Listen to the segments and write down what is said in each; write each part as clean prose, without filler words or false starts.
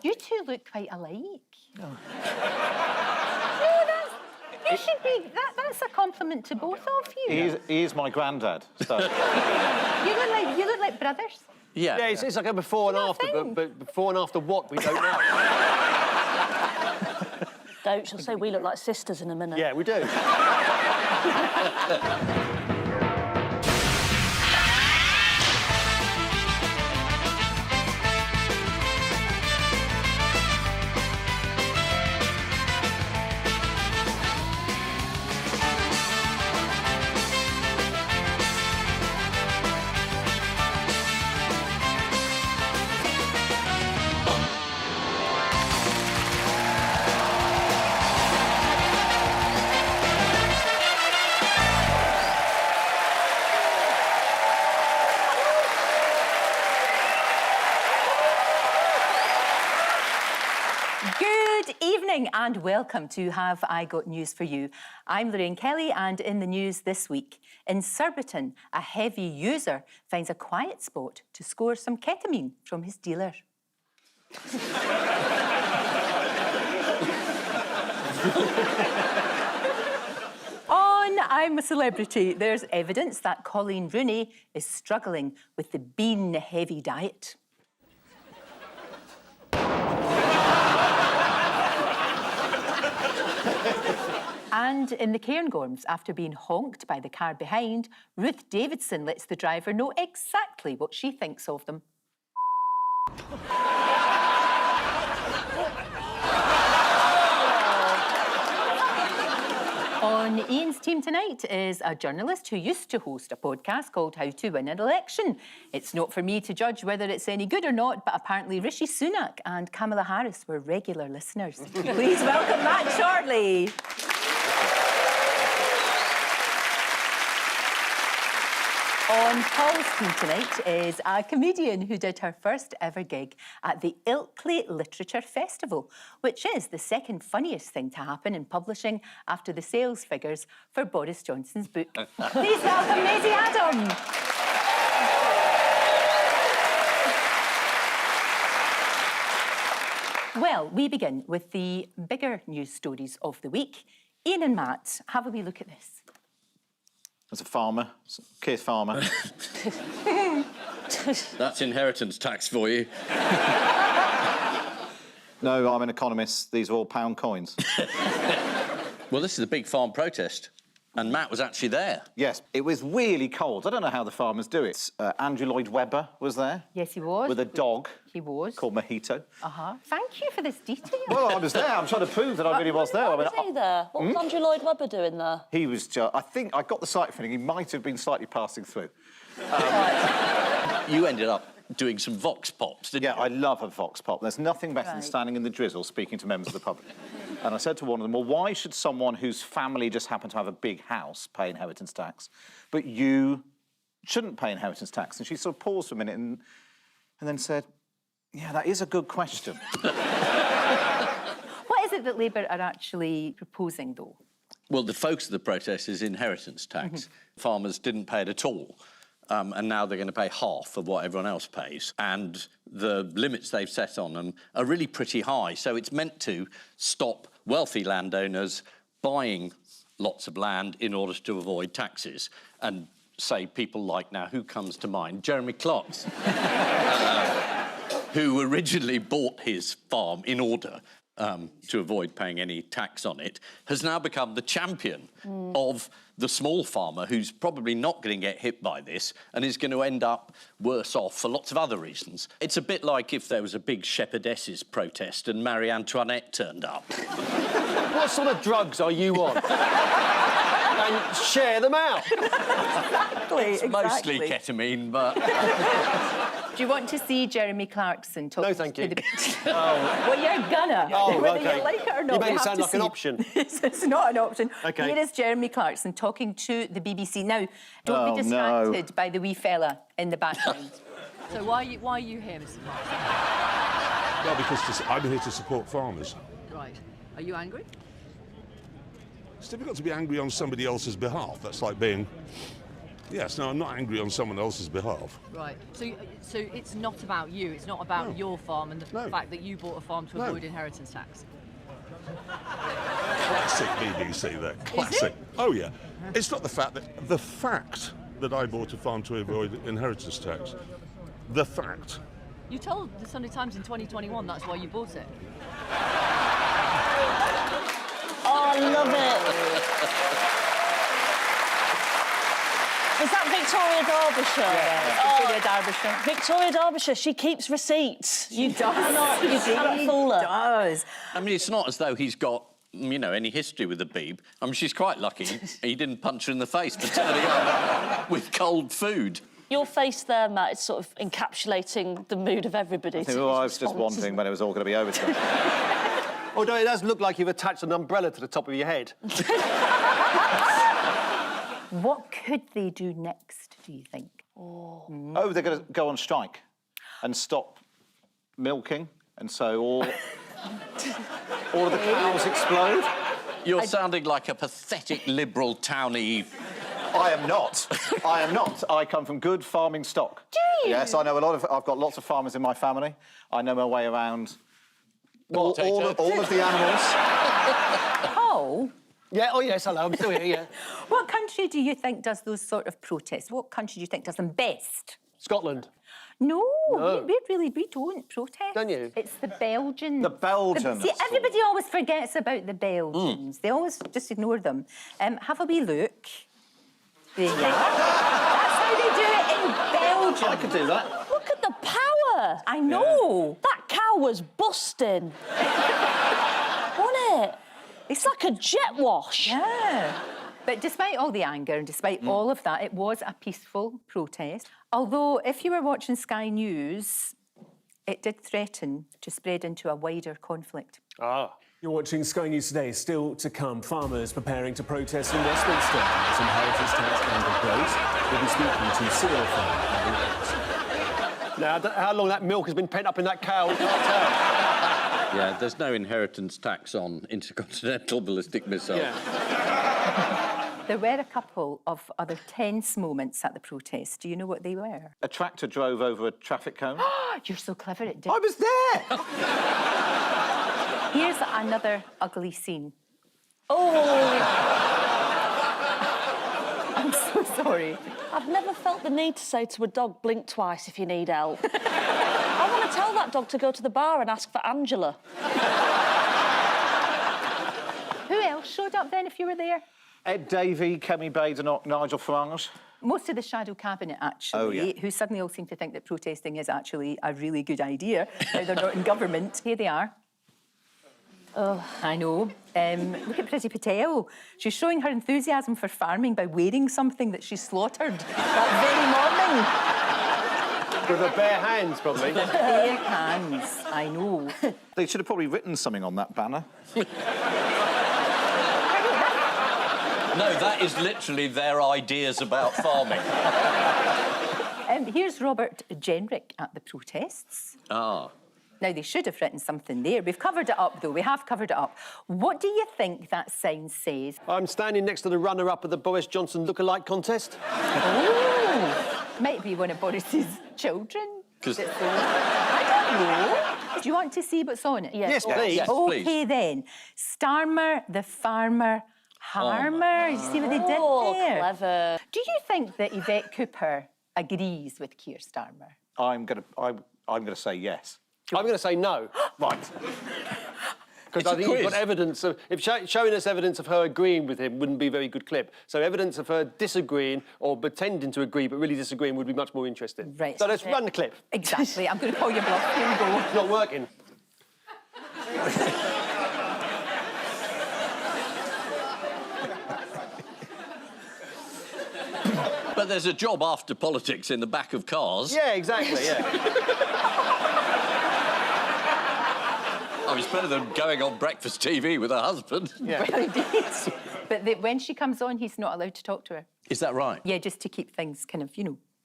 You two look quite alike. Oh. You should be... That's a compliment to both of you. He is my granddad, so... You look like brothers. Yeah. Yeah, it's like a before and after, but before and after what, we don't know. Don't. She'll say we look like sisters in a minute. Yeah, we do. Good evening and welcome to Have I Got News For You. I'm Lorraine Kelly, and in the news this week, in Surbiton, a heavy user finds a quiet spot to score some ketamine from his dealer. On I'm a Celebrity, there's evidence that Colleen Rooney is struggling with the bean-heavy diet. And in the Cairngorms, after being honked by the car behind, Ruth Davidson lets the driver know exactly what she thinks of them. On Ian's team tonight is a journalist who used to host a podcast called How to Win an Election. It's not for me to judge whether it's any good or not, but apparently Rishi Sunak and Kamala Harris were regular listeners. Please welcome Matt Chorley. On Paul's team tonight is a comedian who did her first ever gig at the Ilkley Literature Festival, which is the second funniest thing to happen in publishing after the sales figures for Boris Johnson's book. Please welcome Maisie Adam. Well, we begin with the bigger news stories of the week. Ian and Matt, have a wee look at this. As a farmer, Keith Farmer. That's inheritance tax for you. No, I'm an economist. These are all pound coins. Well, this is a big farm protest, and Matt was actually there. Yes, it was really cold. I don't know how the farmers do it. Andrew Lloyd Webber was there. Yes, he was. With a dog. He was. Called Mojito. Uh-huh. Thank you for this detail. Well, I was there. I'm trying to prove that I really was there. What was he there? What was Andrew Lloyd Webber doing there? He was just... I think I got the slight feeling he might have been slightly passing through. You ended up doing some vox pops, didn't Yeah, you? I love a vox pop. There's nothing better than standing in the drizzle speaking to members of the public. And I said to one of them, well, why should someone whose family just happened to have a big house pay inheritance tax, but you shouldn't pay inheritance tax? And she sort of paused for a minute and then said, yeah, that is a good question. What is it that Labour are actually proposing, though? Well, the focus of the protest is inheritance tax. Farmers didn't pay it at all. And now they're going to pay half of what everyone else pays. And the limits they've set on them are really pretty high. So it's meant to stop wealthy landowners buying lots of land in order to avoid taxes. And say people like, now, who comes to mind? Jeremy Clarkson, who originally bought his farm in order to avoid paying any tax on it, has now become the champion of the small farmer who's probably not going to get hit by this and is going to end up worse off for lots of other reasons. It's a bit like if there was a big shepherdesses protest and Marie Antoinette turned up. What sort of drugs are you on? And share them out. Exactly. Mostly ketamine, but... Do you want to see Jeremy Clarkson talking No, thank you. to the... Well, you're gonna. Oh, Whether OK. you like it or not, You made we it have sound to like an see. option. It's not an option. OK. Here is Jeremy Clarkson talking to the BBC. Now, don't be Oh, distracted by the wee fella in the background. So why are you here, Mr. Clarkson? Well, because I'm here to support farmers. Right. Are you angry? It's difficult to be angry on somebody else's behalf. That's like being Yes, no, I'm not angry on someone else's behalf. Right. So it's not about you. It's not about your farm and the fact that you bought a farm to avoid inheritance tax. Classic BBC there. Classic. Oh, yeah. It's not the fact that I bought a farm to avoid inheritance tax. The fact. You told the Sunday Times in 2021 that's why you bought it. Oh, I love it. Was that Victoria Derbyshire? Victoria Derbyshire. Victoria Derbyshire, she keeps receipts. She does. You cannot fool her. She does. I mean, it's not as though he's got, you know, any history with the Beeb. I mean, she's quite lucky he didn't punch her in the face for turning up with cold food. Your face there, Matt, is sort of encapsulating the mood of everybody. I was just wondering when it was all going to be over. Although it does look like you've attached an umbrella to the top of your head. What could they do next, do you think? Oh, they're going to go on strike and stop milking, and so all of the cows explode. You're sounding like a pathetic liberal townie. I am not. I am not. I come from good farming stock. Do you? Yes, I've got lots of farmers in my family. I know my way around all of the animals. Oh. Yeah, oh yes, hello, I'm still here, yeah. What country do you think does those sort of protests? What country do you think does them best? Scotland. No. We don't protest. Don't you? It's the Belgians. The Belgians. See, everybody always forgets about the Belgians. They always just ignore them. Have a wee look. There you are. That's how they do it in Belgium. I could do that. Look at the power. I know. That cow was busting. Wasn't it? It's like a jet wash. Yeah. But despite all the anger and despite all of that, it was a peaceful protest. Although, if you were watching Sky News, it did threaten to spread into a wider conflict. Ah. You're watching Sky News Today. Still to come, farmers preparing to protest in Westminster as inheritance tax anger grows. We'll be speaking to cereal farmer. Now, how long that milk has been pent up in that cow, I can't tell. Yeah, there's no inheritance tax on intercontinental ballistic missiles. Yeah. There were a couple of other tense moments at the protest. Do you know what they were? A tractor drove over a traffic cone. You're so clever at it. I was there! Here's another ugly scene. Oh, I'm so sorry. I've never felt the need to say to a dog, blink twice if you need help. I want to tell that dog to go to the bar and ask for Angela. Who else showed up then if you were there? Ed Davey, Kemi Badenoch, Nigel Farage. Most of the shadow cabinet, actually, who suddenly all seem to think that protesting is actually a really good idea. Now they're not in government. Here they are. Oh, I know. Look at Priti Patel. She's showing her enthusiasm for farming by wearing something that she slaughtered that With her bare hands, probably. very morning. Bare hands, I know. They should have probably written something on that banner. No, that is literally their ideas about farming. Here's Robert Jenrick at the protests. Ah. Now, they should have written something there. We've covered it up, though. We have covered it up. What do you think that sign says? I'm standing next to the runner-up of the Boris Johnson look-alike contest. Oh, might be one of Boris's children. 'Cause- I don't know. Do you want to see what's on it? Yes, please. Yes, OK, please. then. Starmer, the farmer, harmer. You see what they did Oh, there? clever. Do you think that Yvette Cooper agrees with Keir Starmer? I'm gonna say yes. I'm going to say no. Right. Because I think you've got evidence of... showing us evidence of her agreeing with him wouldn't be a very good clip. So evidence of her disagreeing or pretending to agree but really disagreeing would be much more interesting. Right. So let's run the clip. Exactly. I'm going to call your bluff. Here we go. It's not working. But there's a job after politics in the back of cars. Yeah, exactly, yeah. Oh, it's better than going on breakfast TV with her husband. Yeah. Well, indeed. But when she comes on, he's not allowed to talk to her. Is that right? Yeah, just to keep things kind of,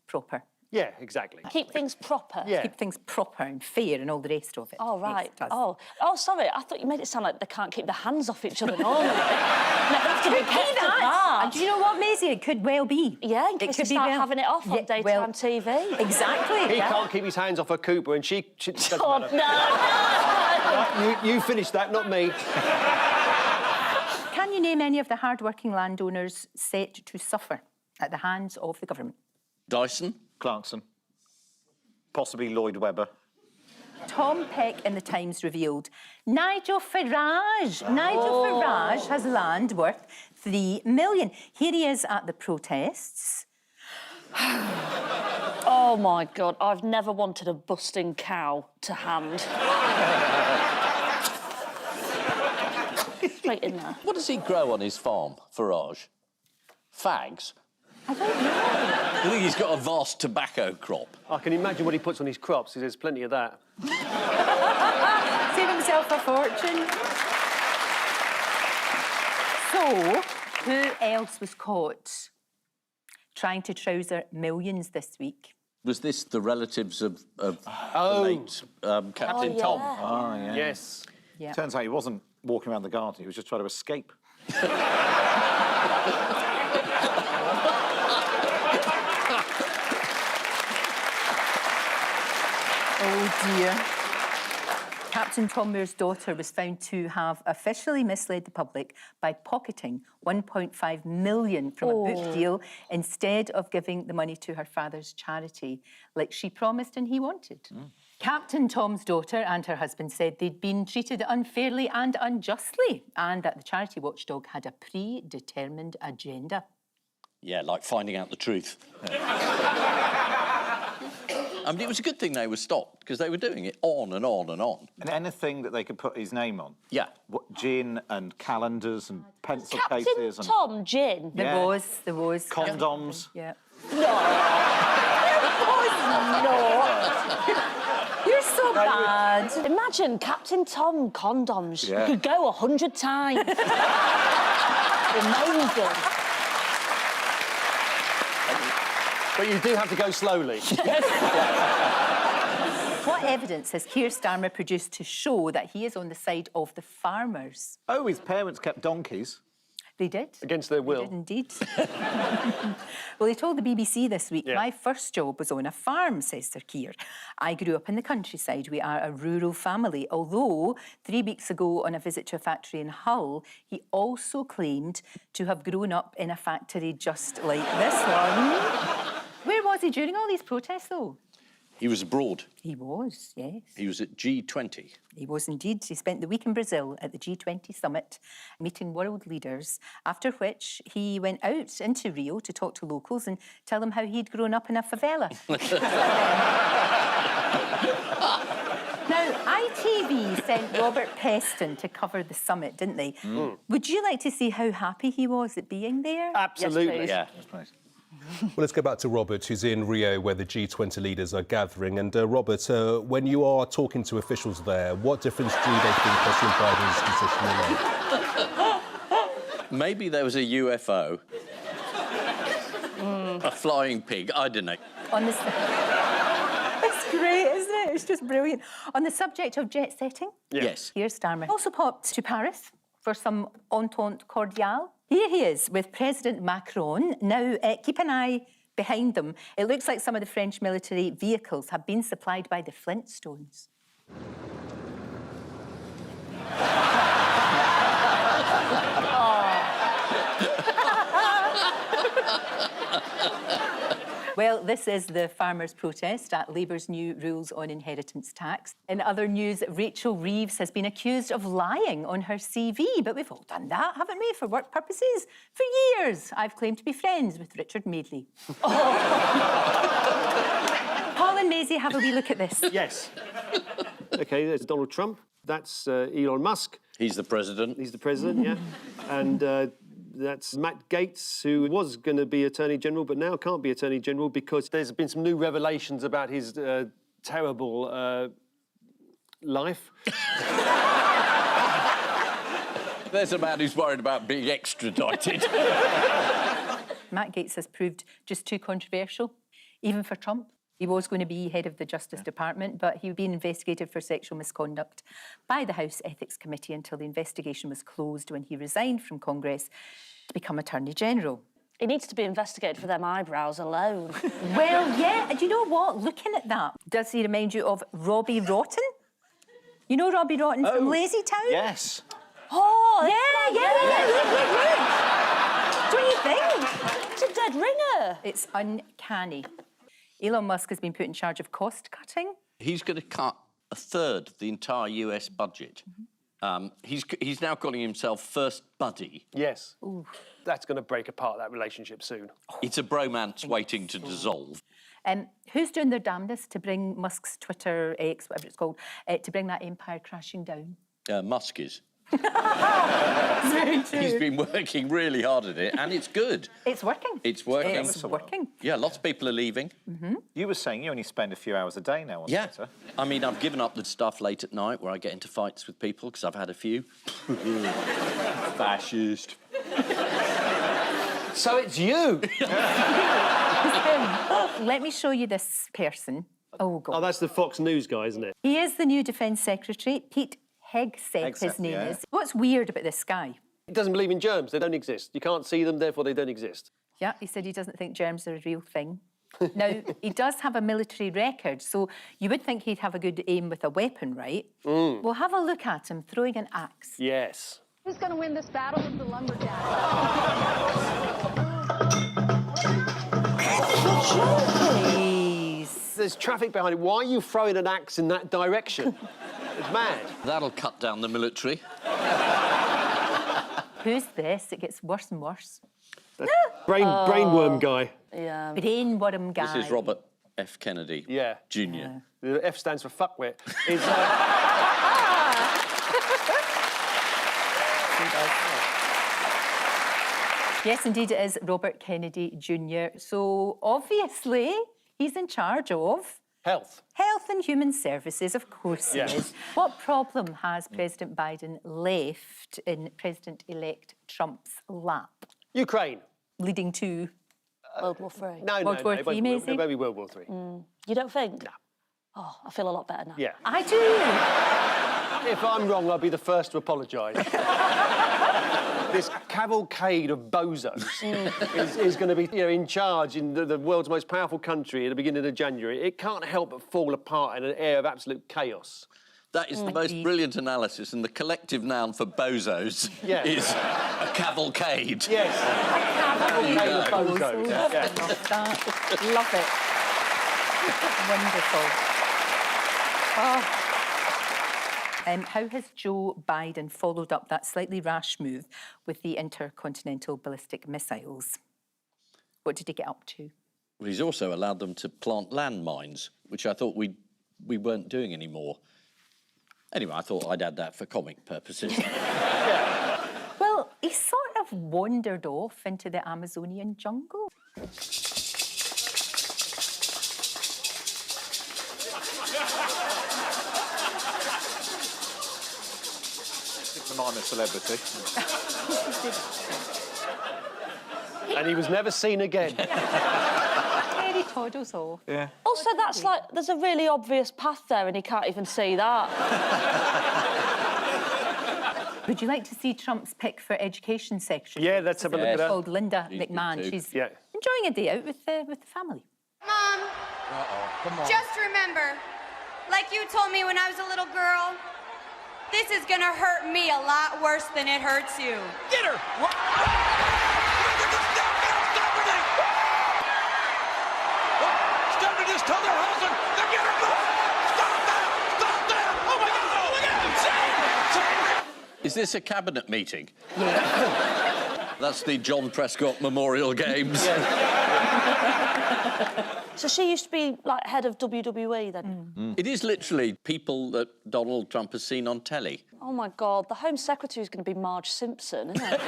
proper. Yeah, exactly. Keep things proper. Yeah. Keep things proper and fair and all the rest of it. Oh, right. Yes, it does. Oh, sorry. I thought you made it sound like they can't keep their hands off each other normally. They have to be kept apart. And do you know what, Maisie? It could well be. Yeah, in case they start having it off on daytime TV. Exactly. He can't keep his hands off her Cooper, and she doesn't Oh, matter. no. You finished that, not me. Can you name any of the hard-working landowners set to suffer at the hands of the government? Dyson? Clarkson. Possibly Lloyd Webber. Tom Peck in the Times revealed Nigel Farage. Nigel Farage has land worth $3 million. Here he is at the protests. Oh, my God. I've never wanted a busting cow to hand. Straight in there. What does he grow on his farm, Farage? Fags? I don't know. I think he's got a vast tobacco crop. I can imagine what he puts on his crops. There's plenty of that. Save himself a fortune. So, who else was caught trying to trouser millions this week? Was this the relatives of the late Captain yeah. Tom? Oh, yeah. Yes. Yeah. Turns out he wasn't walking around the garden, he was just trying to escape. Oh, dear. Captain Tom Moore's daughter was found to have officially misled the public by pocketing $1.5 million from a book deal instead of giving the money to her father's charity, like she promised and he wanted. Captain Tom's daughter and her husband said they'd been treated unfairly and unjustly, and that the charity watchdog had a predetermined agenda. Yeah, like finding out the truth. I mean, it was a good thing they were stopped, because they were doing it on and on and on. And anything that they could put his name on. Yeah. What, gin and calendars and pencil Captain cases and Tom Gin. There was. condoms. Yeah. No. You're so bad. Imagine Captain Tom condoms. Yeah. You could go 100 times. Amazing. But you do have to go slowly. What evidence has Keir Starmer produced to show that he is on the side of the farmers? Oh, his parents kept donkeys. They did. Against their will. They did indeed. Well, he told the BBC this week, my first job was on a farm, says Sir Keir. I grew up in the countryside. We are a rural family. Although 3 weeks ago on a visit to a factory in Hull, he also claimed to have grown up in a factory just like this one. Where was he during all these protests, though? He was abroad. He was, yes. He was at G20. He was indeed. He spent the week in Brazil at the G20 summit, meeting world leaders, after which he went out into Rio to talk to locals and tell them how he'd grown up in a favela. Now, ITV sent Robert Peston to cover the summit, didn't they? Would you like to see how happy he was at being there? Absolutely. Yes, Yeah. Well, let's go back to Robert, who's in Rio, where the G20 leaders are gathering. And, Robert, when you are talking to officials there, what difference do they think President Biden's decision will make? Maybe there was a UFO. A flying pig, I don't know. On the It's great, isn't it? It's just brilliant. On the subject of jet setting, Yes. here's Starmer. Also popped to Paris for some entente cordiale. Here he is with President Macron. Now, keep an eye behind them. It looks like some of the French military vehicles have been supplied by the Flintstones. Well, this is the farmers' protest at Labour's new rules on inheritance tax. In other news, Rachel Reeves has been accused of lying on her CV, but we've all done that, haven't we, for work purposes? For years, I've claimed to be friends with Richard Madeley. Paul and Maisie, have a wee look at this. Yes. OK, there's Donald Trump. That's Elon Musk. He's the president. He's the president, yeah. And that's Matt Gaetz, who was going to be Attorney General, but now can't be Attorney General because there's been some new revelations about his terrible life. There's a man who's worried about being extradited. Matt Gaetz has proved just too controversial, even for Trump. He was going to be head of the Justice Department, but he was being investigated for sexual misconduct by the House Ethics Committee until the investigation was closed when he resigned from Congress to become Attorney General. He needs to be investigated for them eyebrows alone. Well, yeah, and you know what? Looking at that, does he remind you of Robbie Rotten? You know Robbie Rotten from Lazy Town? Yes. Oh, yeah. Don't you think? It's a dead ringer. It's uncanny. Elon Musk has been put in charge of cost cutting. He's going to cut a third of the entire US budget. He's now calling himself First Buddy. Yes. Ooh. That's going to break apart that relationship soon. It's a bromance waiting to dissolve. Who's doing their damnedest to bring Musk's Twitter X, whatever it's called, to bring that empire crashing down? Musk is. Very true. He's been working really hard at it, and it's good. It's working. It's working. It's working. Yeah, lots of people are leaving. You were saying you only spend a few hours a day now on Twitter. I mean, I've given up the stuff late at night where I get into fights with people, because I've had a few. Fascist. So it's you! Let me show you this person. Oh, God. Oh, that's the Fox News guy, isn't it? He is the new Defence Secretary. Pete Hegseth, his name is. What's weird about this guy? He doesn't believe in germs. They don't exist. You can't see them, therefore they don't exist. Yeah, he said he doesn't think germs are a real thing. Now, he does have a military record, so you would think he'd have a good aim with a weapon, right? We'll have a look at him throwing an axe. Yes. Who's going to win this battle with the lumberjack? Please. There's traffic behind it. Why are you throwing an axe in that direction? It's mad. That'll cut down the military. Who's this? It gets worse and worse. Brainworm guy. Yeah. Brainworm guy. This is Robert F. Kennedy Jr. The F stands for fuckwit. Is, Yes, indeed, it is Robert Kennedy Jr. So, obviously, he's in charge of... Health. Health and Human Services, of course he is. What problem has President Biden left in President-elect Trump's lap? Ukraine. Leading to... World War III. No, World War III, Maisie? Maybe World War III. You don't think? No. Oh, I feel a lot better now. Yeah. I do. If I'm wrong, I'll be the first to apologise. This cavalcade of bozos is going to be in charge in the world's most powerful country at the beginning of January. It can't help but fall apart in an air of absolute chaos. That is the most brilliant analysis, and the collective noun for bozos is a cavalcade. Yes. A cavalcade of bozos. Love that. Love it. Wonderful. How has Joe Biden followed up that slightly rash move with the intercontinental ballistic missiles? What did he get up to? Well, he's also allowed them to plant landmines, which I thought we weren't doing anymore. Anyway, I thought I'd add that for comic purposes. Well, he sort of wandered off into the Amazonian jungle. I'm a celebrity. And he was never seen again. There he toddles off. Yeah. Also, that's like, there's a really obvious path there and he can't even see that. Would you like to see Trump's pick for education secretary? Yeah, let's have a look at that. Called Linda She's McMahon. good too. She's enjoying a day out with the family. Mom, Come on. just remember, like you told me when I was a little girl, this is gonna hurt me a lot worse than it hurts you. Get her! Stop it, just tell their husband to get her back! Stop that! Stop that! Oh my God! Look at him! Is this a cabinet meeting? That's the John Prescott Memorial Games. So she used to be, like, head of WWE then? It is literally people that Donald Trump has seen on telly. Oh, my God, the Home Secretary is going to be Marge Simpson, isn't it?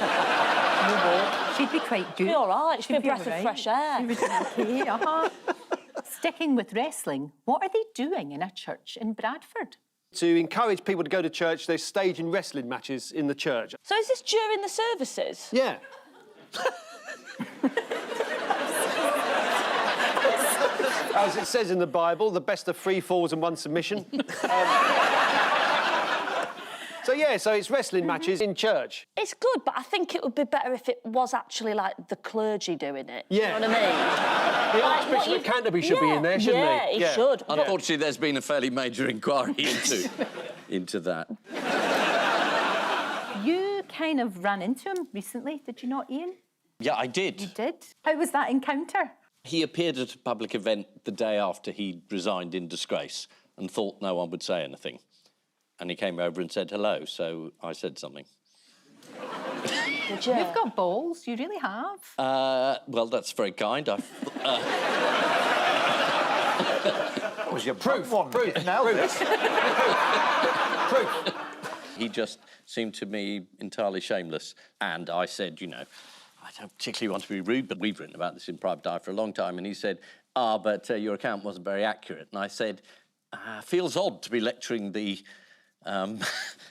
She'd be quite good. She'd be all right. She'd be a breath of fresh air. She would be okay, Sticking with wrestling, what are they doing in a church in Bradford? To encourage people to go to church, they're staging wrestling matches in the church. So is this during the services? Yeah. As it says in the Bible, the best of 3 falls and 1 submission. So it's wrestling matches in church. It's good, but I think it would be better if it was actually, like, the clergy doing it. Yeah. You know what I mean? The Archbishop of Canterbury should be in there, shouldn't he? Yeah, he should. Unfortunately, there's been a fairly major inquiry into that. You kind of ran into him recently, did you not, Ian? Yeah, I did. You did? How was that encounter? He appeared at a public event the day after he resigned in disgrace and thought no one would say anything. And he came over and said hello, so I said something. Did you? You've got balls, you really have. Well, that's very kind. That was your proof. Now this. Proof. He just seemed to me entirely shameless. And I said, you know, I don't particularly want to be rude, but we've written about this in Private Eye for a long time. And he said, but your account wasn't very accurate. And I said, feels odd to be lecturing the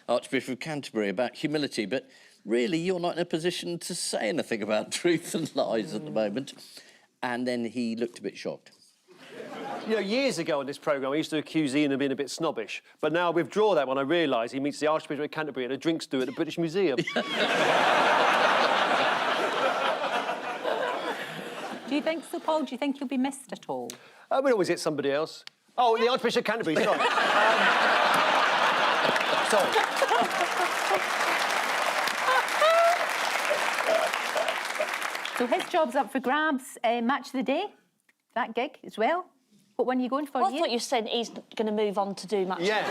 Archbishop of Canterbury about humility, but really you're not in a position to say anything about truth and lies at the moment. And then he looked a bit shocked. You know, years ago on this programme, I used to accuse Ian of being a bit snobbish, but now I withdraw that when I realise he meets the Archbishop of Canterbury at a drinks do at the British Museum. Do you think so, Paul? Do you think you'll be missed at all? We'll always hit somebody else. Oh, the Archbishop of Canterbury, sorry. Sorry. So his job's up for grabs. Match of the day, that gig as well. What one are you going for, I Ian? thought you were saying he's going to move on to do Match of the Day.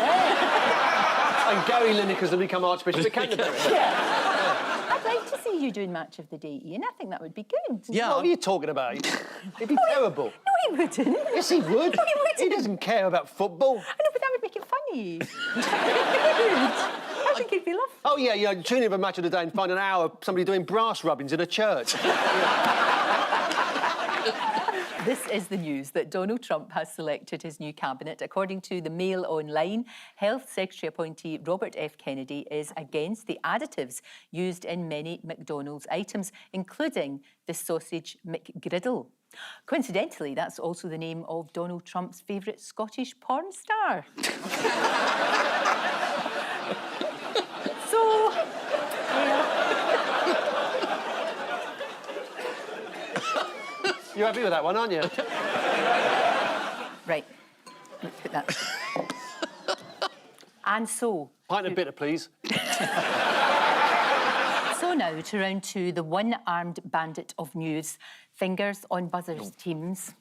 And Gary Lineker's going to become Archbishop of Canterbury. I'd like to see you doing Match of the Day, Ian. I think that would be good. Yeah. What are you talking about? It'd be terrible. No, he wouldn't. Yes, he would. No, he wouldn't. He doesn't care about football. I know, but that would make it funny. I think it'd be lovely. Oh, yeah, tune in for Match of the Day and find an hour of somebody doing brass rubbings in a church. This is the news that Donald Trump has selected his new cabinet. According to the Mail Online, Health Secretary appointee Robert F. Kennedy is against the additives used in many McDonald's items, including the sausage McGriddle. Coincidentally, that's also the name of Donald Trump's favourite Scottish porn star. So, You're happy with that one, aren't you? right, let's put that. And so... Pint of bitter, please. So now to round two, the one-armed bandit of news. Fingers on buzzers, teams.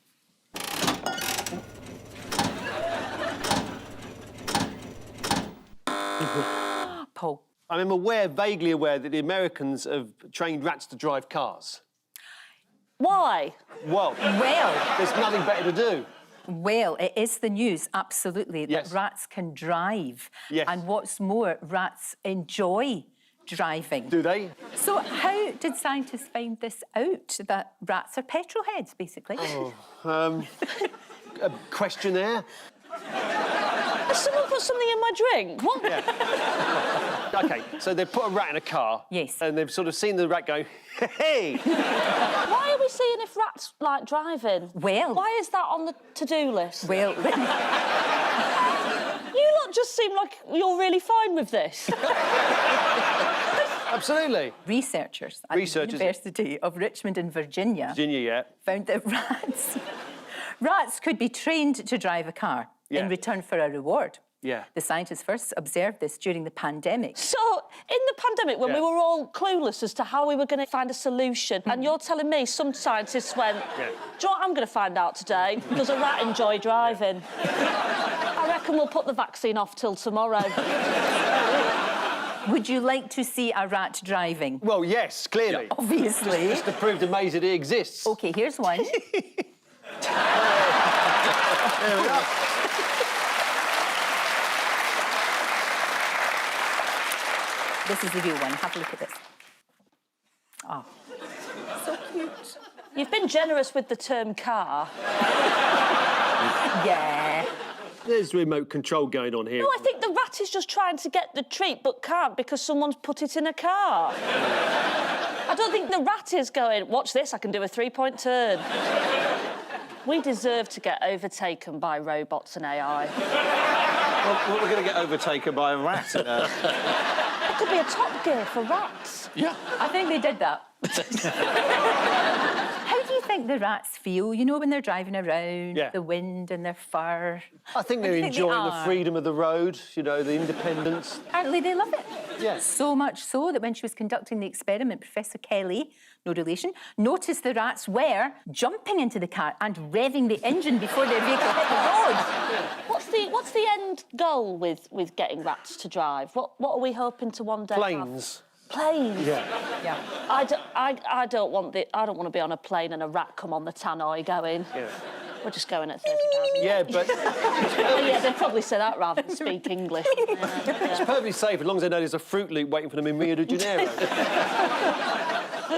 Paul. I'm vaguely aware that the Americans have trained rats to drive cars. Why? Well, there's nothing better to do. Well, it is the news, absolutely, that rats can drive. Yes. And what's more, rats enjoy driving. Do they? So how did scientists find this out, that rats are petrol heads, basically? A questionnaire? Has someone put something in my drink? What? Yeah. OK, so they've put a rat in a car. Yes. And they've sort of seen the rat go, hey! Why are we seeing if rats like driving? Well... Why is that on the to-do list? Well... You lot just seem like you're really fine with this. Absolutely. Researchers at the University of Richmond in Virginia... found that rats could be trained to drive a car in return for a reward. Yeah. The scientists first observed this during the pandemic. So, in the pandemic, when we were all clueless as to how we were going to find a solution, and you're telling me some scientists went, do you know what I'm going to find out today? Does a rat enjoy driving? I reckon we'll put the vaccine off till tomorrow. Would you like to see a rat driving? Well, yes, clearly. Yeah, obviously. Just to prove to Maisie that it exists. OK, here's one. There we are. This is the real one. Have a look at this. Oh, so cute. You've been generous with the term car. Yeah. There's remote control going on here. No, I think the rat is just trying to get the treat but can't because someone's put it in a car. I don't think the rat is going, watch this, I can do a 3-point turn. We deserve to get overtaken by robots and AI. Well, we're going to get overtaken by a rat. It could be a Top Gear for rats. Yeah. I think they did that. How do you think the rats feel, you know, when they're driving around, the wind and their fur? I think they're enjoying the freedom of the road, you know, the independence. Apparently they love it. Yeah. So much so that when she was conducting the experiment, Professor Kelly, no relation, noticed the rats were jumping into the car and revving the engine before their vehicle hit the road. What's the end goal with getting rats to drive? What are we hoping to one day Planes. have? Planes. Yeah. I don't want to be on a plane and a rat come on the tannoy going. Yeah. We're just going at 30,000. Yeah, but Yeah, they'd probably say that rather than speak English. it's perfectly safe as long as they know there's a Fruit Loop waiting for them in Rio de Janeiro.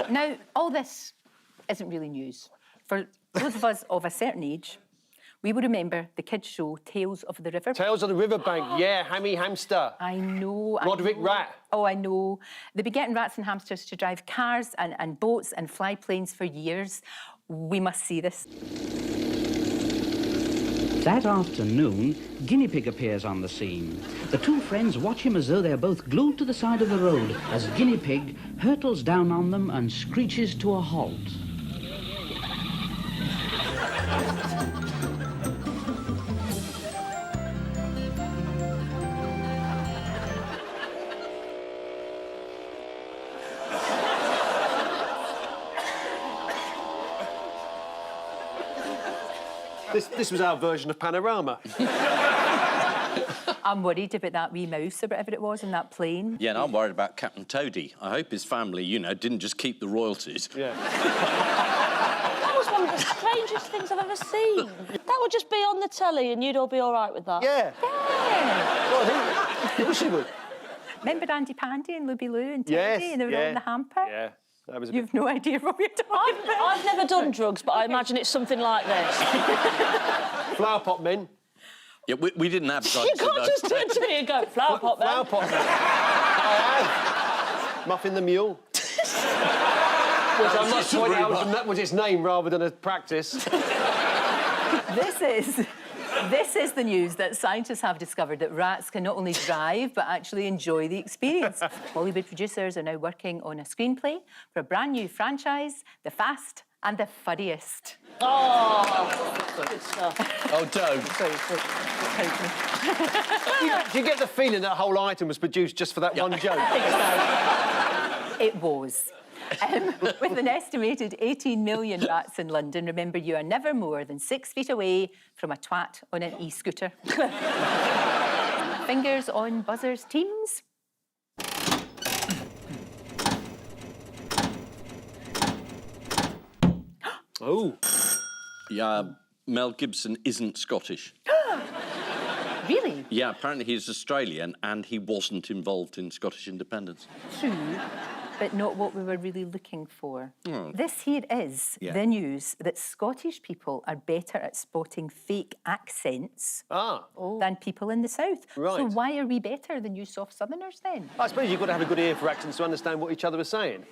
Now, all this isn't really news. For those of us of a certain age, we will remember the kids' show Tales of the River. Tales of the Riverbank, yeah, Hammy Hamster. I know. Roderick Rat. Oh, I know. They've been getting rats and hamsters to drive cars and boats and fly planes for years. We must see this. That afternoon, Guinea Pig appears on the scene. The two friends watch him as though they're both glued to the side of the road as Guinea Pig hurtles down on them and screeches to a halt. This was our version of Panorama. I'm worried about that wee mouse or whatever it was in that plane. Yeah, and I'm worried about Captain Toady. I hope his family, you know, didn't just keep the royalties. Yeah. That was one of the strangest things I've ever seen. That would just be on the telly and you'd all be all right with that. Yeah. Yeah. Well, I think she would. Remember Andy Pandy and Louie Lou and Teddy Yes, and they were all in the hamper? Yeah. That was a You've no idea what we're talking about. I've never done drugs, but I imagine it's something like this. Flower pot men. Yeah, we didn't have drugs. You can't just turn to me and go, flower pot man. Flower pot men. I have. Muffin the Mule. Which I must point out that was its name rather than a practice. This is the news that scientists have discovered that rats can not only drive, but actually enjoy the experience. Hollywood producers are now working on a screenplay for a brand new franchise, The Fast and the Furriest. Oh, good stuff. Oh, don't. Do you get the feeling that whole item was produced just for that one joke? It was. With an estimated 18 million rats in London, remember you are never more than 6 feet away from a twat on an e-scooter. Fingers on buzzers, teams. Oh. Yeah, Mel Gibson isn't Scottish. Really? Yeah, apparently he's Australian and he wasn't involved in Scottish independence. True, but not what we were really looking for. Oh. This here is the news that Scottish people are better at spotting fake accents than people in the South. Right. So why are we better than you soft Southerners then? I suppose you've got to have a good ear for accents to understand what each other are saying.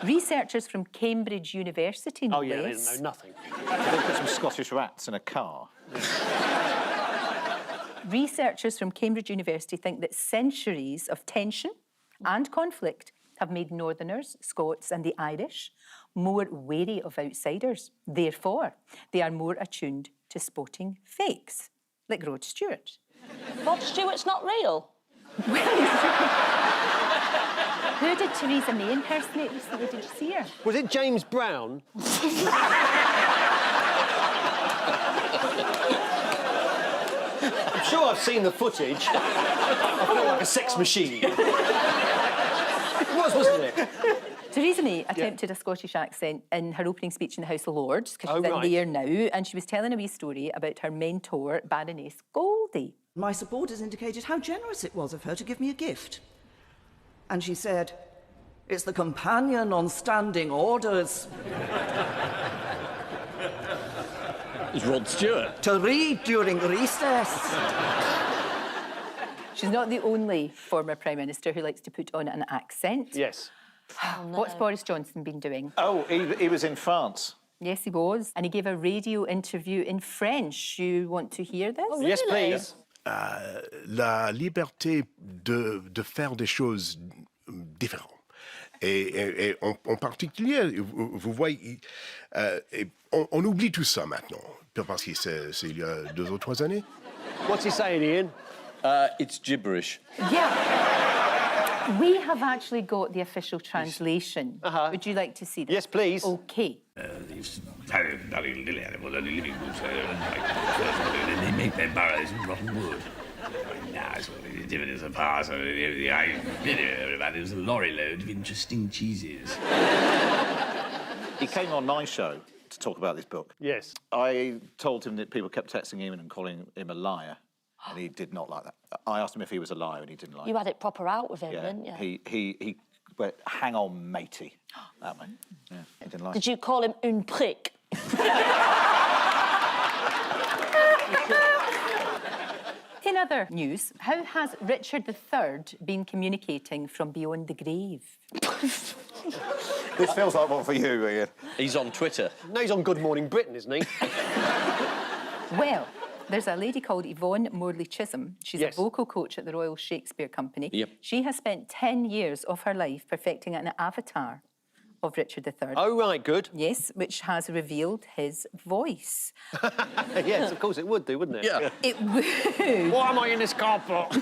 Researchers from Cambridge University, no They less. didn't know nothing. They put some Scottish rats in a car. Researchers from Cambridge University think that centuries of tension and conflict have made Northerners, Scots and the Irish more wary of outsiders. Therefore, they are more attuned to spotting fakes, like Rod Stewart. Rod Stewart's not real. Who did Theresa May impersonate recently? Did you see her? Was it James Brown? I'm sure I've seen the footage. I feel like a sex machine. It was, wasn't it? Theresa May attempted a Scottish accent in her opening speech in the House of Lords, because she's in there now, and she was telling a wee story about her mentor, Baroness Goldie. My supporters indicated how generous it was of her to give me a gift. And she said, "It's the companion on standing orders." It's Rod Stewart. To read during recess. She's not the only former Prime Minister who likes to put on an accent. Yes. What's Boris Johnson been doing? Oh, he was in France Yes, he was. And he gave a radio interview in French. You want to hear this? Oh, Yes, really? please. La liberté de faire des choses différentes. Et en particulier, vous voyez, on oublie tout ça maintenant, parce que c'est il y a 2 ou 3 années. What's he saying, Ian? It's gibberish. Yeah. We have actually got the official translation. Would you like to see this? Yes, please. OK. They make their burrows in rotten wood. Now it's what the dividends are past. There's a lorry load of interesting cheeses. He came on my show to talk about this book. Yes. I told him that people kept texting him and calling him a liar, and he did not like that. I asked him if he was a liar, and he didn't like it. You had it proper out with him, didn't you? He went, hang on, matey, that way. Yeah, he didn't like it. Did you call him une prick? In other news, how has Richard III been communicating from beyond the grave? This feels like one for you, Ian. He's on Twitter. No, he's on Good Morning Britain, isn't he? Well, there's a lady called Yvonne Morley-Chisholm. She's Yes. a vocal coach at the Royal Shakespeare Company. Yep. She has spent 10 years of her life perfecting an avatar of Richard III. Oh, right, good. Yes, which has revealed his voice. Yes, of course it would do, wouldn't it? Yeah. It would. Why am I in this car park?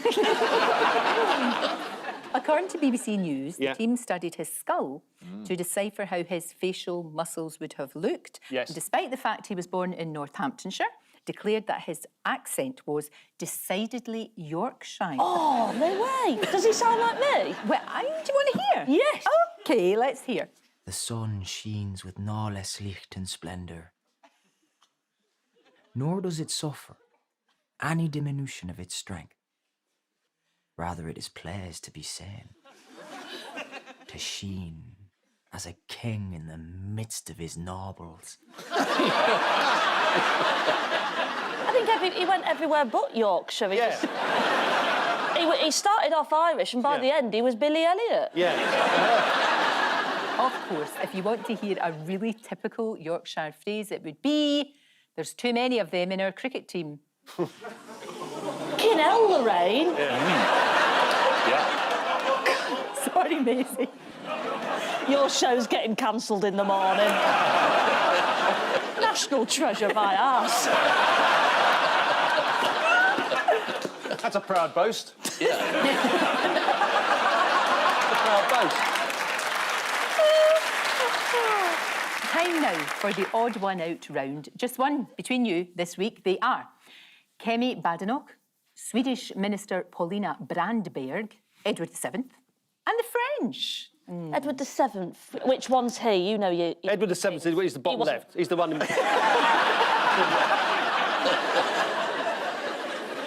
According to BBC News, Yeah. the team studied his skull to decipher how his facial muscles would have looked. Yes. And despite the fact he was born in Northamptonshire, declared that his accent was decidedly Yorkshire. Oh, no way. Does he sound like me? Well, do you want to hear? Yes. OK, let's hear. The sun sheens with no less licht and splendour, nor does it suffer any diminution of its strength. Rather, it is pleased to be seen, to sheen as a king in the midst of his nobles. I think he went everywhere but Yorkshire. He started off Irish, and by the end, he was Billy Elliot. Yeah. Of course, if you want to hear a really typical Yorkshire phrase, it would be, there's too many of them in our cricket team. Fucking hell, Lorraine. Sorry, Maisie. Your show's getting cancelled in the morning. National treasure, my arse. That's a proud boast. Yeah. A proud boast. Time now for the odd one out round. Just one between you this week. They are Kemi Badenoch, Swedish Minister Paulina Brandberg, Edward VII, and the French. Edward VII. Which one's he? You know you. Edward VII is the bottom left. He's the one in...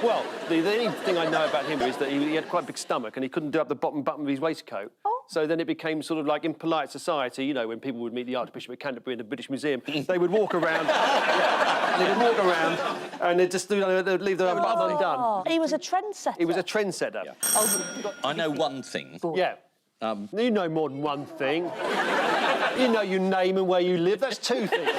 Well, the only thing I know about him is that he had quite a big stomach and he couldn't do up the bottom button of his waistcoat. So then it became sort of like in polite society, you know, when people would meet the Archbishop of Canterbury in the British Museum, they would walk around, and they'd just they'd leave their button undone. He was a trendsetter. He was a trendsetter. Yeah. I know one thing. Yeah. You know more than one thing. You know your name and where you live. That's 2 things.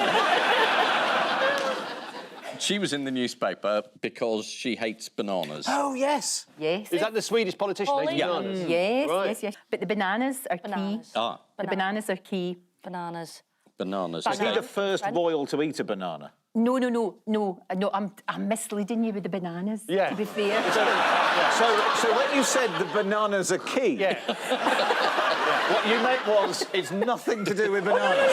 She was in the newspaper because she hates bananas. Oh, yes. Yes. Is that the Swedish politician hating bananas? Yes, Right. yes, yes. But the bananas are key. Ah. The bananas are key. Bananas. Bananas. Was he the first royal to eat a banana? No, I'm misleading you with the bananas, to be fair. So when you said the bananas are key, what you meant was it's nothing to do with bananas.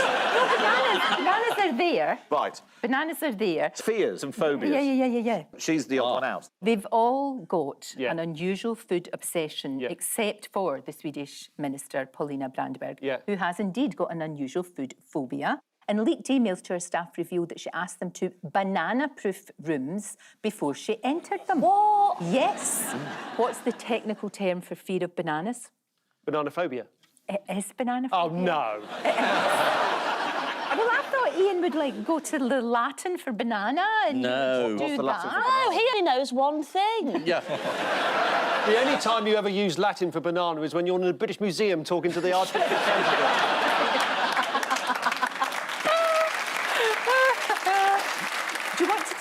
Bananas are there. Right. Bananas are there. Fears and phobias. Yeah. She's the odd one out. They've all got an unusual food obsession, except for the Swedish minister, Paulina Brandberg, who has indeed got an unusual food phobia. And leaked emails to her staff revealed that she asked them to banana-proof rooms before she entered them. What? Yes. What's the technical term for fear of bananas? Bananaphobia. It is bananaphobia. Oh, no. Well, I thought Ian would, go to the Latin for banana and No. do that. Oh, he only knows one thing. Yeah. The only time you ever use Latin for banana is when you're in the British Museum talking to the Archbishop of Canterbury.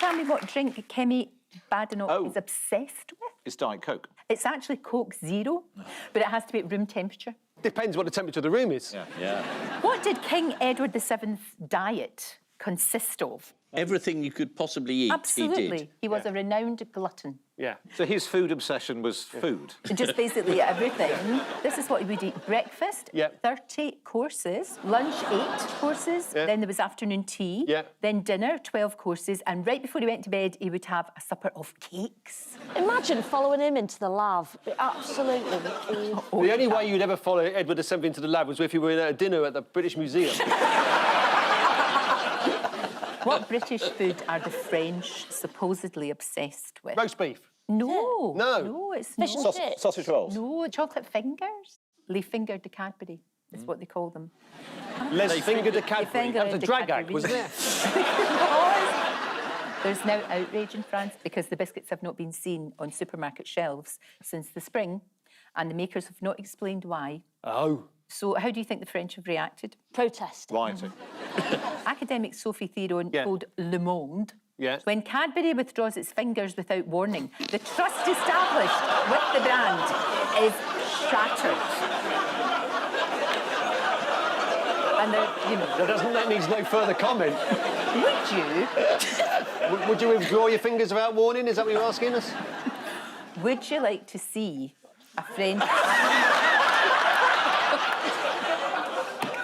tell me what drink Kemi Badenoch is obsessed with? It's Diet Coke. It's actually Coke Zero, but it has to be at room temperature. Depends what the temperature of the room is. Yeah. What did King Edward VII's diet consist of? Everything you could possibly eat, Absolutely. he did. He was a renowned glutton. Yeah. So his food obsession was food? Just basically everything. This is what he would eat. Breakfast, 30 courses. Lunch, 8 courses. Then there was afternoon tea. Then dinner, 12 courses. And right before he went to bed, he would have a supper of cakes. Imagine following him into the lav. Absolutely. The only way you'd ever follow Edward VII into the lab was if you were at a dinner at the British Museum. What British food are the French supposedly obsessed with? Roast beef. No. No. No, it's Fish and not. chips. Sausage rolls. No, chocolate fingers. Les Finger de Cadbury is what they call them. Les Finger de Cadbury. Finger That was a de drag act, Cadbury. wasn't it? There's now outrage in France because the biscuits have not been seen on supermarket shelves since the spring, and the makers have not explained why. Oh. So how do you think the French have reacted? Protest. Rioting. Academic Sophie Theron told Le Monde, Yes. when Cadbury withdraws its fingers without warning, the trust established with the brand is shattered. And That needs no further comment. Would you? Would you withdraw your fingers without warning? Is that what you're asking us? Would you like to see a French...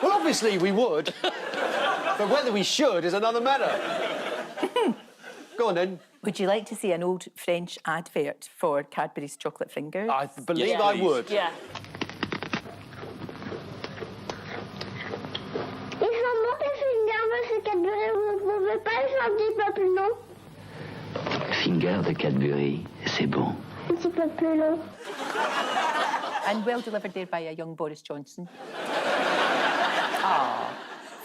Well, obviously we would. But whether we should is another matter. Go on, then. Would you like to see an old French advert for Cadbury's chocolate fingers? I believe I would. Yeah. Il faut monter Finger de Cadbury, vous ne pouvez pas le faire un petit peu plus long? Finger de Cadbury, c'est bon. Un petit peu plus long. And well delivered there by a young Boris Johnson.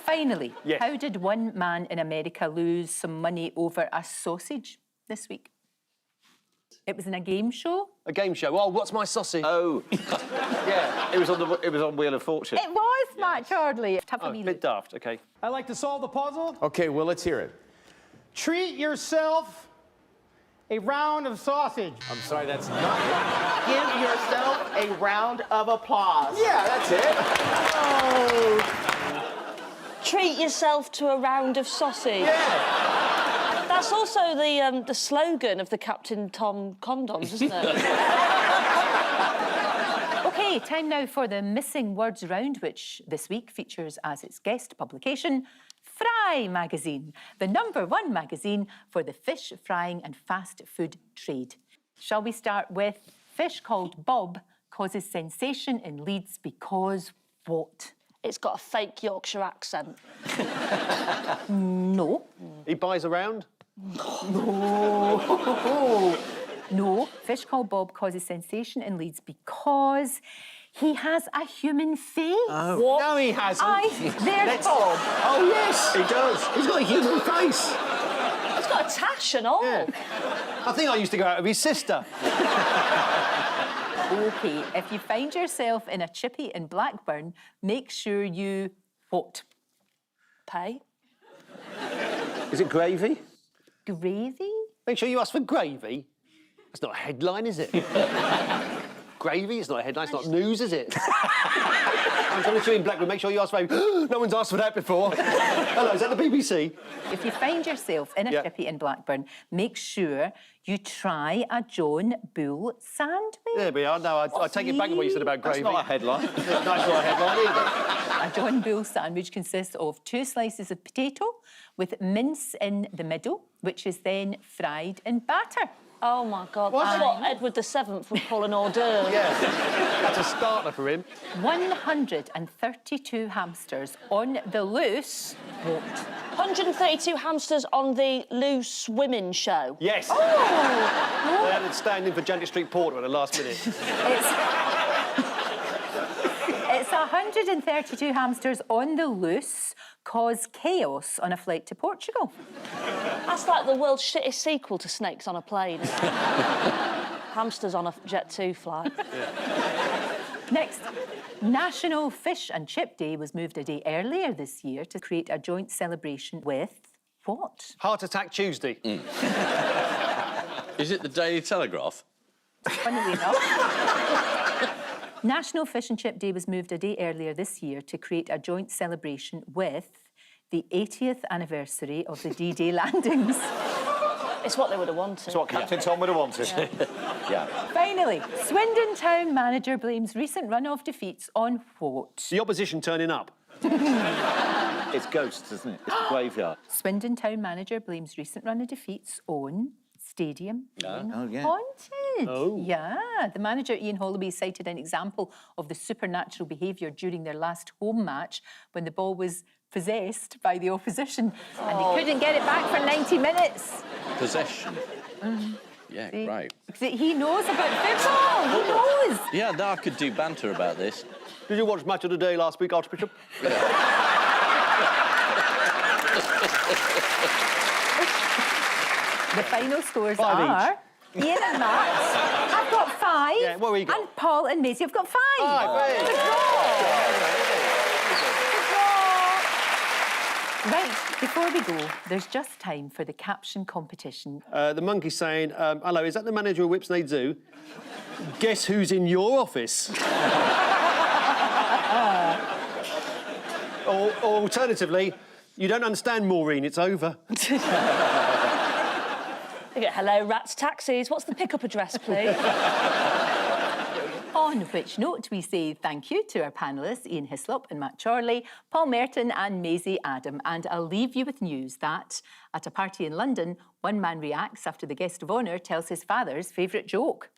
Finally, how did one man in America lose some money over a sausage this week? It was in a game show. A game show. Oh, what's my sausage? Oh. Yeah, it was on Wheel of Fortune. It was, Matt Chorley. Oh, a bit daft, OK. I'd like to solve the puzzle. OK, well, let's hear it. Treat yourself a round of sausage. I'm sorry, that's not... Give yourself a round of applause. Yeah, that's it. Oh. Treat yourself to a round of sausage. Yeah. That's also the slogan of the Captain Tom condoms, isn't it? OK, time now for the Missing Words Round, which this week features as its guest publication Fry magazine, the #1 magazine for the fish frying and fast food trade. Shall we start with fish called Bob causes sensation in Leeds because what? It's got a fake Yorkshire accent. No. He buys around? No. No. Fish called Bob causes sensation in Leeds because he has a human face. Oh. What? No, he hasn't. There's Bob. Oh, yes, he does. He's got a human face. He's got a tash and all. Yeah. I think I used to go out with his sister. OK, if you find yourself in a chippy in Blackburn, make sure you... what? Pay. Is it gravy? Gravy? Make sure you ask for gravy. That's not a headline, is it? Gravy? It's not a headline. It's not news, is it? I'm trying to show you in Blackburn. Make sure you ask for gravy. No one's asked for that before. Hello, is that the BBC? If you find yourself in a chippy in Blackburn, make sure you try a John Bull sandwich. There we are. No, I take it back on what you said about gravy. That's not a headline. That's not a headline either. A John Bull sandwich consists of 2 slices of potato with mince in the middle, which is then fried in batter. Oh, my God. That's what Edward VII would call an hors d'oeuvre. Yeah, that's a starter for him. 132 hamsters on the loose. What? 132 hamsters on the loose women's show. Yes. Oh! They had it standing for Janet Street Porter at the last minute. It's 132 hamsters on the loose cause chaos on a flight to Portugal. That's like the world's shittest sequel to Snakes on a Plane. Hamsters on a Jet2 flight. Yeah. Next, National Fish and Chip Day was moved a day earlier this year to create a joint celebration with what? Heart Attack Tuesday. Is it the Daily Telegraph? Funnily enough. National Fish and Chip Day was moved a day earlier this year to create a joint celebration with the 80th anniversary of the D-Day landings. It's what they would have wanted. It's what Captain Tom would have wanted. Yeah. Finally, Swindon Town manager blames recent run-off defeats on what? The opposition turning up. It's ghosts, isn't it? It's the graveyard. Swindon Town manager blames recent run of defeats on stadium being haunted. Oh. Yeah, the manager Ian Holloway cited an example of the supernatural behaviour during their last home match when the ball was possessed by the opposition and they couldn't get it back for 90 minutes. Possession. Yeah, right. He knows about football. He knows. Yeah, no, I could do banter about this. Did you watch Match of the Day last week, Archbishop? The final scores 5 are each. Ian and Matt. I've got 5. Yeah, what have we got? And Paul and Maisie have got 5. Five. Good draw. Right, before we go, there's just time for the caption competition. The monkey's saying, hello, is that the manager of Whipsnade Zoo? Guess who's in your office? Or alternatively, you don't understand, Maureen, it's over. Hello, Rats Taxis. What's the pickup address, please? On which note, we say thank you to our panellists, Ian Hislop and Matt Chorley, Paul Merton and Maisie Adam. And I'll leave you with news that, at a party in London, one man reacts after the guest of honour tells his father's favourite joke.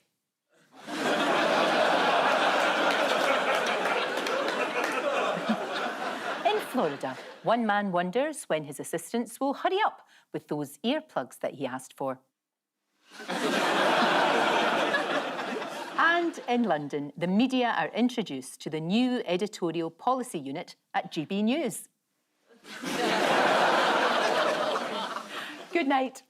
In Florida, one man wonders when his assistants will hurry up with those earplugs that he asked for. And in London, the media are introduced to the new editorial policy unit at GB News. Good night.